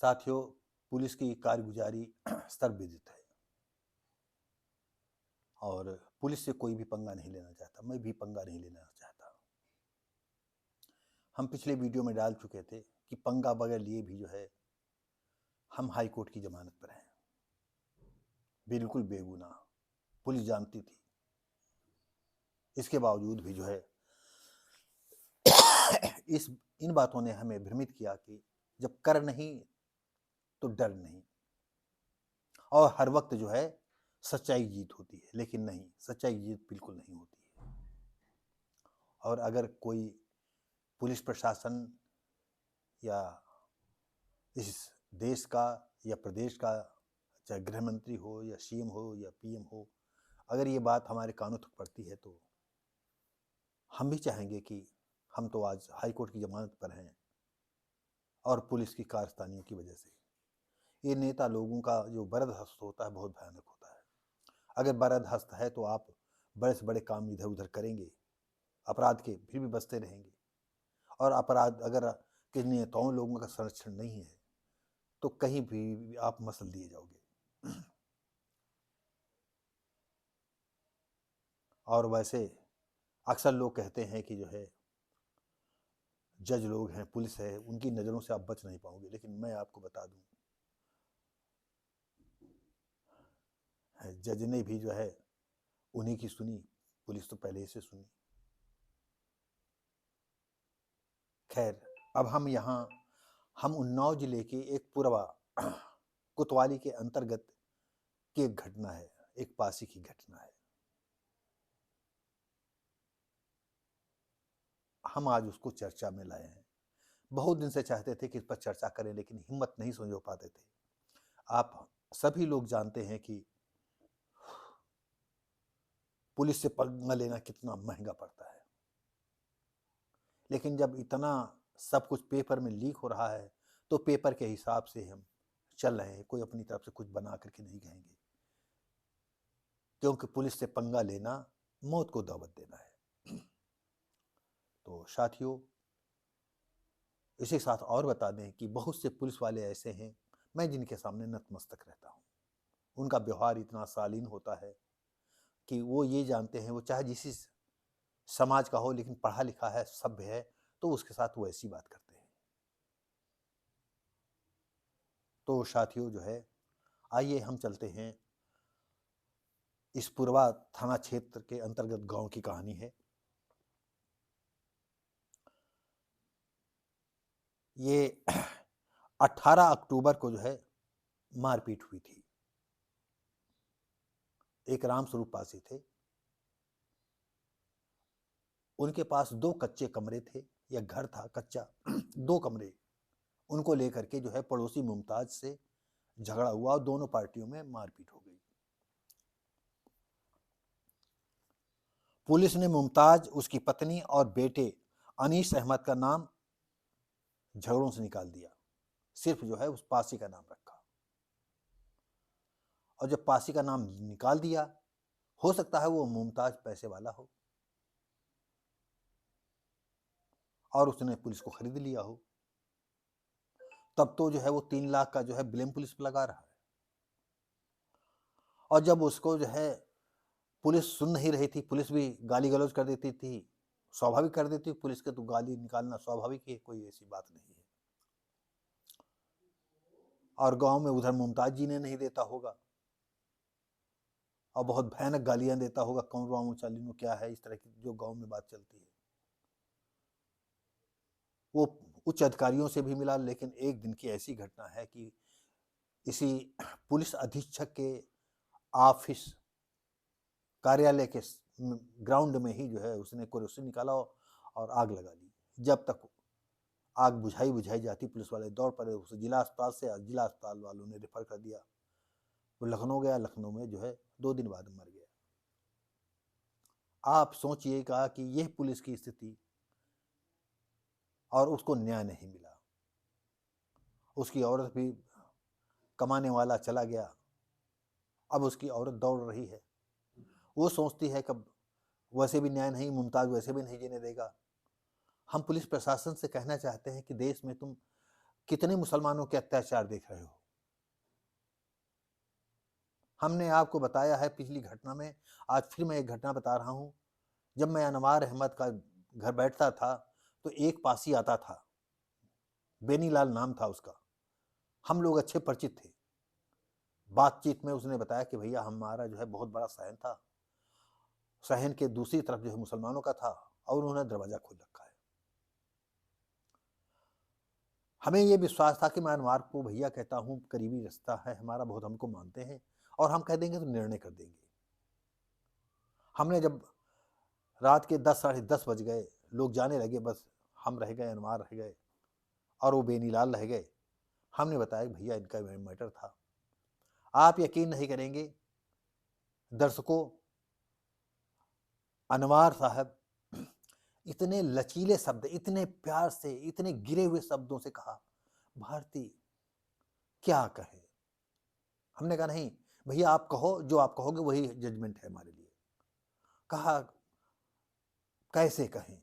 साथियों, पुलिस की कारगुजारी स्तरविदित है और पुलिस से कोई भी पंगा नहीं लेना चाहता। मैं भी पंगा नहीं लेना चाहता। हम पिछले वीडियो में डाल चुके थे कि पंगा बगैर लिए भी जो है हम हाई कोर्ट की जमानत पर हैं, बिल्कुल बेगुनाह। पुलिस जानती थी, इसके बावजूद भी जो है इन बातों ने हमें भ्रमित किया कि जब कर नहीं तो डर नहीं, और हर वक्त जो है सच्चाई जीत होती है। लेकिन नहीं, सच्चाई जीत बिल्कुल नहीं होती है। और अगर कोई पुलिस प्रशासन या इस देश का या प्रदेश का, चाहे गृह मंत्री हो या सीएम हो या पीएम हो, अगर ये बात हमारे कानों तक पड़ती है तो हम भी चाहेंगे कि हम तो आज हाई कोर्ट की जमानत पर हैं और पुलिस की कारस्तानियों की वजह से। ये नेता लोगों का जो बरदहस्त होता है बहुत भयानक होता है। अगर बरदहस्त है तो आप बड़े से बड़े काम इधर उधर करेंगे, अपराध के फिर भी बचते रहेंगे। और अपराध अगर के नेताओं लोगों का संरक्षण नहीं है तो कहीं भी आप मसल दिए जाओगे। और वैसे अक्सर लोग कहते हैं कि जो है जज लोग हैं, पुलिस है, उनकी नज़रों से आप बच नहीं पाओगे। लेकिन मैं आपको बता दूं, जज ने भी जो है उन्हीं की सुनी, पुलिस तो पहले से सुनी। खैर, अब हम उन्नाव जिले के एक पुरवा कोतवाली के अंतर्गत की एक घटना है, एक पासी की घटना है। हम आज उसको चर्चा में लाए हैं। बहुत दिन से चाहते थे कि इस पर चर्चा करें, लेकिन हिम्मत नहीं समझ पाते थे। आप सभी लोग जानते हैं कि पुलिस से पंगा लेना कितना महंगा पड़ता है। लेकिन जब इतना सब कुछ पेपर में लीक हो रहा है तो पेपर के हिसाब से हम चल रहे हैं। कोई अपनी तरफ से कुछ बना करके नहीं कहेंगे, क्योंकि पुलिस से पंगा लेना मौत को दावत देना है। तो साथियों, इसी साथ और बता दें कि बहुत से पुलिस वाले ऐसे हैं मैं जिनके सामने नतमस्तक रहता हूँ। उनका व्यवहार इतना शालीन होता है कि वो ये जानते हैं, वो चाहे जिस समाज का हो लेकिन पढ़ा लिखा है, सभ्य है, तो उसके साथ वो ऐसी बात करते हैं। तो साथियों जो है, आइए हम चलते हैं। इस पुरवा थाना क्षेत्र के अंतर्गत गांव की कहानी है। ये 18 अक्टूबर को जो है मारपीट हुई थी। एक रामस्वरूप पासी थे, उनके पास 2 कच्चे कमरे थे, या घर था कच्चा। 2 कमरे, उनको लेकर के जो है पड़ोसी मुमताज से झगड़ा हुआ और दोनों पार्टियों में मारपीट हो गई। पुलिस ने मुमताज, उसकी पत्नी और बेटे अनीस अहमद का नाम झगड़ों से निकाल दिया। सिर्फ जो है उस पासी का नाम रखा। और जब पासी का नाम निकाल दिया, हो सकता है वो मुमताज पैसे वाला हो और उसने पुलिस को खरीद लिया हो। तब तो जो है वो 3 लाख का जो है ब्लेम पुलिस पर लगा रहा है। और जब उसको जो है पुलिस सुन नहीं रही थी, पुलिस भी गाली गलौज कर देती थी, स्वाभाविक कर देती, पुलिस के तो गाली निकालना स्वाभाविक है, कोई ऐसी बात नहीं है। और गांव में उधर मुमताज जी ने नहीं देता होगा और बहुत भयानक गालियां देता होगा, कौन रामू चालीनो क्या है, इस तरह की जो गांव में बात चलती है। वो उच्च अधिकारियों से भी मिला। लेकिन एक दिन की ऐसी घटना है कि इसी पुलिस अधीक्षक के ऑफिस कार्यालय के ग्राउंड में ही जो है उसने केरोसिन निकाला और आग लगा दी। जब तक आग बुझाई जाती, पुलिस वाले दौड़ पड़े, उसे जिला अस्पताल से जिला अस्पताल वालों ने रेफर कर दिया। वो लखनऊ गया, लखनऊ में जो है 2 दिन बाद मर गया। आप सोचिएगा कि यह पुलिस की स्थिति, और उसको न्याय नहीं मिला। उसकी औरत भी, कमाने वाला चला गया, अब उसकी औरत दौड़ रही है। वो सोचती है कि वैसे भी न्याय नहीं, मुमताज वैसे भी नहीं जीने देगा। हम पुलिस प्रशासन से कहना चाहते हैं कि देश में तुम कितने मुसलमानों के अत्याचार देख रहे हो। हमने आपको बताया है पिछली घटना में, आज फिर मैं एक घटना बता रहा हूं। जब मैं अनवार अहमद का घर बैठता था तो एक पासी आता था, बेनीलाल नाम था उसका। हम लोग अच्छे परिचित थे। बातचीत में उसने बताया कि भैया हमारा जो है बहुत बड़ा सहन था, सहन के दूसरी तरफ जो है मुसलमानों का था और उन्होंने दरवाजा खोल रखा है। हमें ये विश्वास था कि मैं अनवार को भैया कहता हूँ, करीबी रिश्ता है हमारा, बहुत हमको मानते हैं और हम कह देंगे तो निर्णय कर देंगे। हमने जब रात के 10 साढ़े 10 बज गए, लोग जाने लगे, बस हम रह गए, अनवार रह गए और वो बेनीलाल रह गए। हमने बताया कि भैया इनका मैटर था। आप यकीन नहीं करेंगे दर्शकों, अनवार साहब इतने लचीले शब्द, इतने प्यार से, इतने गिरे हुए शब्दों से कहा, भारती क्या कहे। हमने कहा नहीं भैया आप कहो, जो आप कहोगे वही जजमेंट है हमारे लिए। कहा कैसे कहें,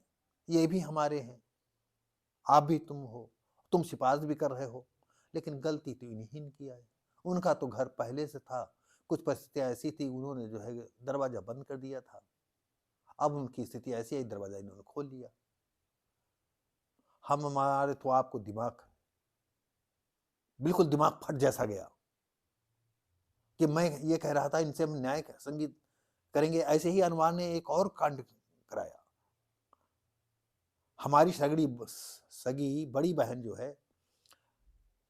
ये भी हमारे हैं, आप भी तुम हो, तुम सिफारिश भी कर रहे हो, लेकिन गलती तो इन्हीं ने किया है। उनका तो घर पहले से था, कुछ परिस्थितियां ऐसी थी, उन्होंने जो है दरवाजा बंद कर दिया था। अब उनकी स्थिति ऐसी है, दरवाजा इन्होंने खोल लिया। हमारे तो आपको दिमाग, बिल्कुल दिमाग फट जैसा गया कि मैं ये कह रहा था इनसे हम न्याय संगीत करेंगे। ऐसे ही अनवार ने एक और कांड कराया। हमारी सगी बड़ी बहन जो है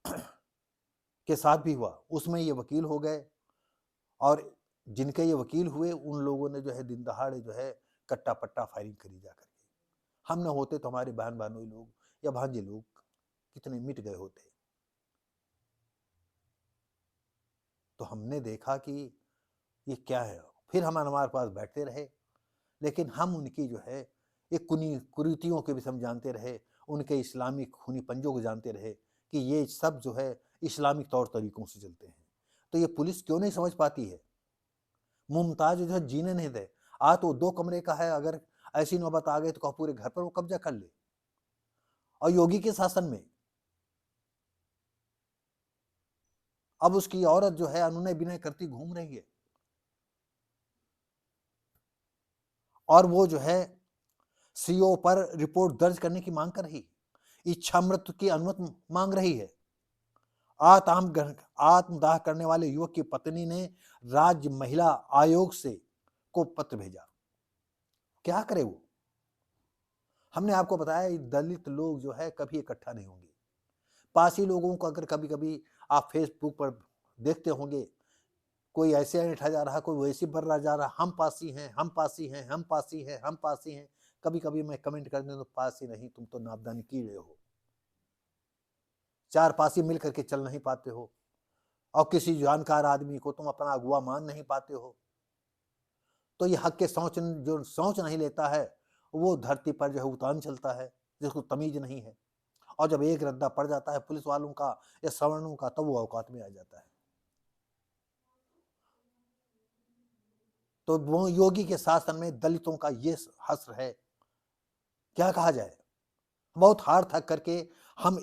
के साथ भी हुआ। उसमें ये वकील हो गए और जिनके ये वकील हुए उन लोगों ने जो है दिन दहाड़े जो है कट्टा पट्टा फायरिंग करी जा करके। हम न होते तो हमारे बहन भानोई लोग या भांजे लोग कितने मिट गए होते। तो हमने देखा कि ये क्या है। फिर हम हमारे पास बैठते रहे, लेकिन हम उनकी जो है एक कुरीतियों के भी हम जानते रहे, उनके इस्लामिक खूनी पंजों को जानते रहे कि ये सब जो है इस्लामिक तौर तरीकों से चलते हैं। तो ये पुलिस क्यों नहीं समझ पाती है। मुमताज जो है जीने नहीं दे। तो 2 कमरे का है, अगर ऐसी नौबत आ गई तो पूरे घर पर वो कब्जा कर ले। और योगी के शासन में अब उसकी औरत जो है अनुनय विनय करती घूम रही है और वो जो है सीओ पर रिपोर्ट दर्ज करने की मांग कर रही, इच्छा मृत्यु की अनुमति मांग रही है। आत्मदाह करने वाले युवक की पत्नी ने राज्य महिला आयोग से को पत्र भेजा। क्या करे वो। हमने आपको बताया दलित लोग जो है कभी इकट्ठा नहीं होंगे। पासी लोगों को अगर कभी कभी आप फेसबुक पर देखते होंगे, कोई ऐसे ऐठा जा रहा, कोई वैसे बर्रा जा रहा, हम पासी हैं, हम पासी हैं, हम पासी हैं, हम पासी हैं। कभी कभी मैं कमेंट कर दूं तो पासी नहीं, तुम तो नापदान कीड़े हो। 4 पासी मिल करके चल नहीं पाते हो और किसी जानकार आदमी को तुम अपना अगुआ मान नहीं पाते हो। तो ये हक के जो सोच नहीं लेता है वो धरती पर जो है उतान चलता है, जिसको तमीज नहीं है। और जब एक रद्दा पड़ जाता है पुलिस वालों का या सवर्णों का, तब वो औकात में आ जाता है। तो वो योगी के शासन में दलितों का ये हश्र है, क्या कहा जाए। बहुत हार थक करके हम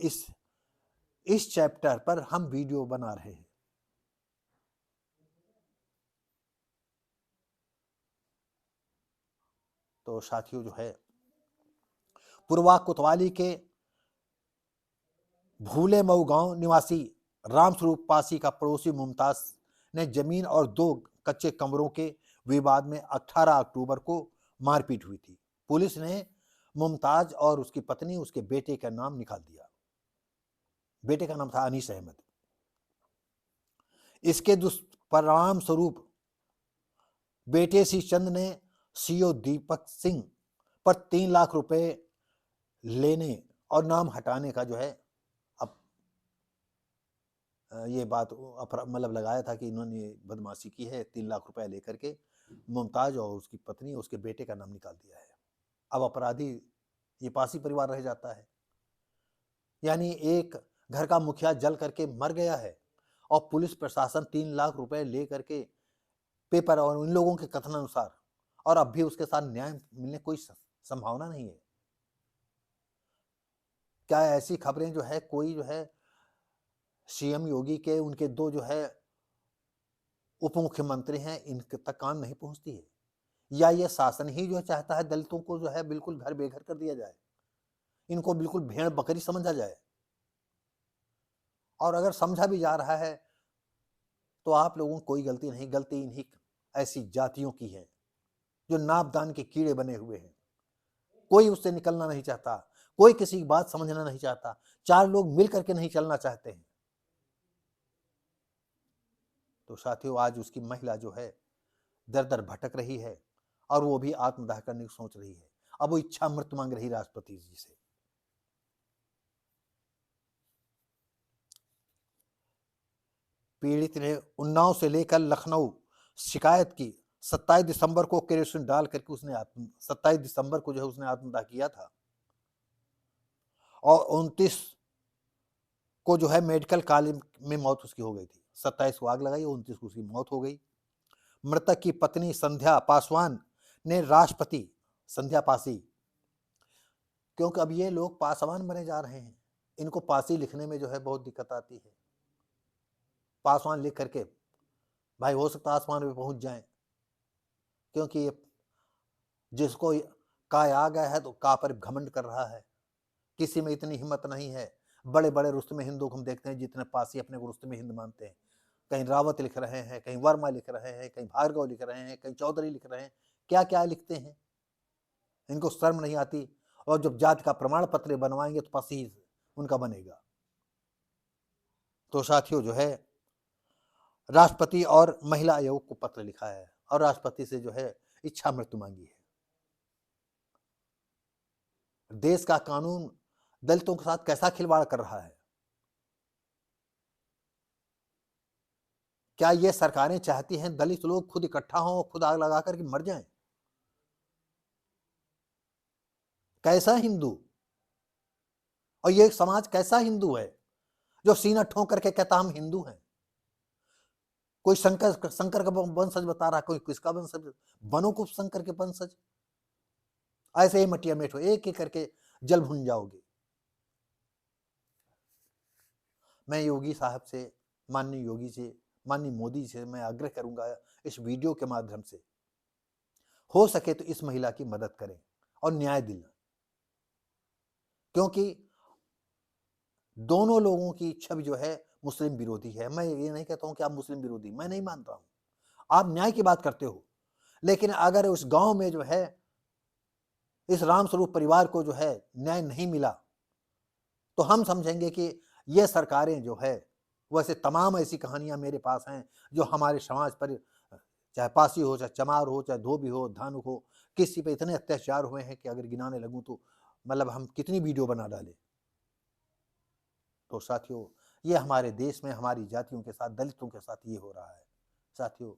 इस चैप्टर पर हम वीडियो बना रहे हैं। तो साथियों जो है पूर्वा कोतवाली के भूले मऊ गांव निवासी रामस्वरूप पासी का पड़ोसी मुमताज ने जमीन और 2 कच्चे कमरों के विवाद में 18 अक्टूबर को मारपीट हुई थी। पुलिस ने मुमताज और उसकी पत्नी, उसके बेटे का नाम निकाल दिया। बेटे का नाम था अनीस अहमद। इसके दुष्परिणाम स्वरूप बेटे श्री चंद ने सीओ दीपक सिंह पर 3 लाख रुपए लेने और नाम हटाने का जो है अब ये बात मतलब लगाया था कि इन्होंने बदमाशी की है, 3 लाख रुपए लेकर के मुमताज और उसकी पत्नी, उसके बेटे का नाम निकाल दिया है। अब अपराधी ये पासी परिवार रह जाता है। यानी एक घर का मुखिया जल करके मर गया है और पुलिस प्रशासन 3 लाख रुपए ले करके पेपर और इन लोगों के कथन अनुसार, और अब भी उसके साथ न्याय मिलने कोई संभावना नहीं है। क्या ऐसी खबरें जो है कोई जो है सीएम योगी के उनके 2 जो है उप मुख्यमंत्री हैं, इनके तक कान नहीं पहुंचती है? या ये शासन ही जो चाहता है दलितों को जो है बिल्कुल घर बेघर कर दिया जाए, इनको बिल्कुल भेड़ बकरी समझा जाए? और अगर समझा भी जा रहा है तो आप लोगों की कोई गलती नहीं, गलती इन्हीं ऐसी जातियों की है जो नापदान के कीड़े बने हुए हैं। कोई उससे निकलना नहीं चाहता, कोई किसी की बात समझना नहीं चाहता, 4 लोग मिल करके नहीं चलना चाहते हैं। तो साथियों, आज उसकी महिला जो है दर-दर भटक रही है और वो भी आत्मदाह करने की सोच रही है। अब वो इच्छा मृत्यु मांग रही राष्ट्रपति जी से। पीड़ित ने उन्नाव से लेकर लखनऊ शिकायत की। 27 दिसंबर को केरोसिन डाल करके उसने 27 दिसंबर को जो है उसने आत्मदाह किया था और 29 को जो है मेडिकल कॉलेज में मौत उसकी हो गई थी। 27 को आग लगाई, 29 को उसकी मौत हो गई। मृतक की पत्नी संध्या पासवान ने राष्ट्रपति, संध्या पासी, क्योंकि अब ये लोग पासवान बने जा रहे हैं, इनको पासी लिखने में जो है बहुत दिक्कत आती है। पासवान लिख करके भाई हो सकता है आसमान में पहुंच जाए, क्योंकि जिसको का आ गया है तो का पर घमंड कर रहा है। किसी में इतनी हिम्मत नहीं है। बड़े बड़े रुस्तम हिंदू को हम देखते हैं, जितने पासी अपने को रुस्तम हिंद मानते हैं। कहीं रावत लिख रहे हैं, कहीं वर्मा लिख रहे हैं, कहीं भार्गव लिख रहे हैं, कहीं चौधरी लिख रहे हैं, क्या क्या लिखते हैं, इनको शर्म नहीं आती। और जब जाति का प्रमाण पत्र बनवाएंगे तो पासी उनका बनेगा। तो साथियों जो है राष्ट्रपति और महिला आयोग को पत्र लिखा है और राष्ट्रपति से जो है इच्छा मृत्यु मांगी है। देश का कानून दलितों के साथ कैसा खिलवाड़ कर रहा है? क्या ये सरकारें चाहती हैं दलित लोग खुद इकट्ठा हों, खुद आग लगा करके मर जाएं? कैसा हिंदू और ये समाज कैसा हिंदू है जो सीना ठोक करके कहता हम हिंदू हैं? कोई शंकर का वंशज बता रहा, कोई किसका वंशज, बनो को शंकर के वंशज। ऐसे ही मटिया मेट हो, एक एक करके जल भुन जाओगे। मैं योगी साहब से, माननीय योगी से, माननीय मोदी से मैं आग्रह करूंगा इस वीडियो के माध्यम से, हो सके तो इस महिला की मदद करें और न्याय दिलाएं, क्योंकि दोनों लोगों की छवि जो है मुस्लिम विरोधी है। मैं ये नहीं कहता हूं कि आप मुस्लिम विरोधी, मैं नहीं मान रहा हूं, आप न्याय की बात करते हो, लेकिन अगर उस गांव में जो है इस रामस्वरूप परिवार को जो है न्याय नहीं मिला तो हम समझेंगे कि ये सरकारें जो है, वैसे तमाम ऐसी कहानियां मेरे पास हैं जो हमारे समाज पर, चाहे पासी हो, चाहे चमार हो, चाहे धोबी हो, धानुक हो, किसी पे इतने अत्याचार हुए हैं कि अगर गिनाने लगूं तो मतलब हम कितनी वीडियो बना डालें। तो साथियों, ये हमारे देश में हमारी जातियों के साथ, दलितों के साथ ये हो रहा है। साथियों,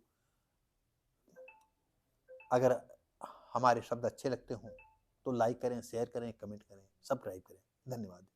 अगर हमारे शब्द अच्छे लगते हों तो लाइक करें, शेयर करें, कमेंट करें, सब्सक्राइब करें। धन्यवाद।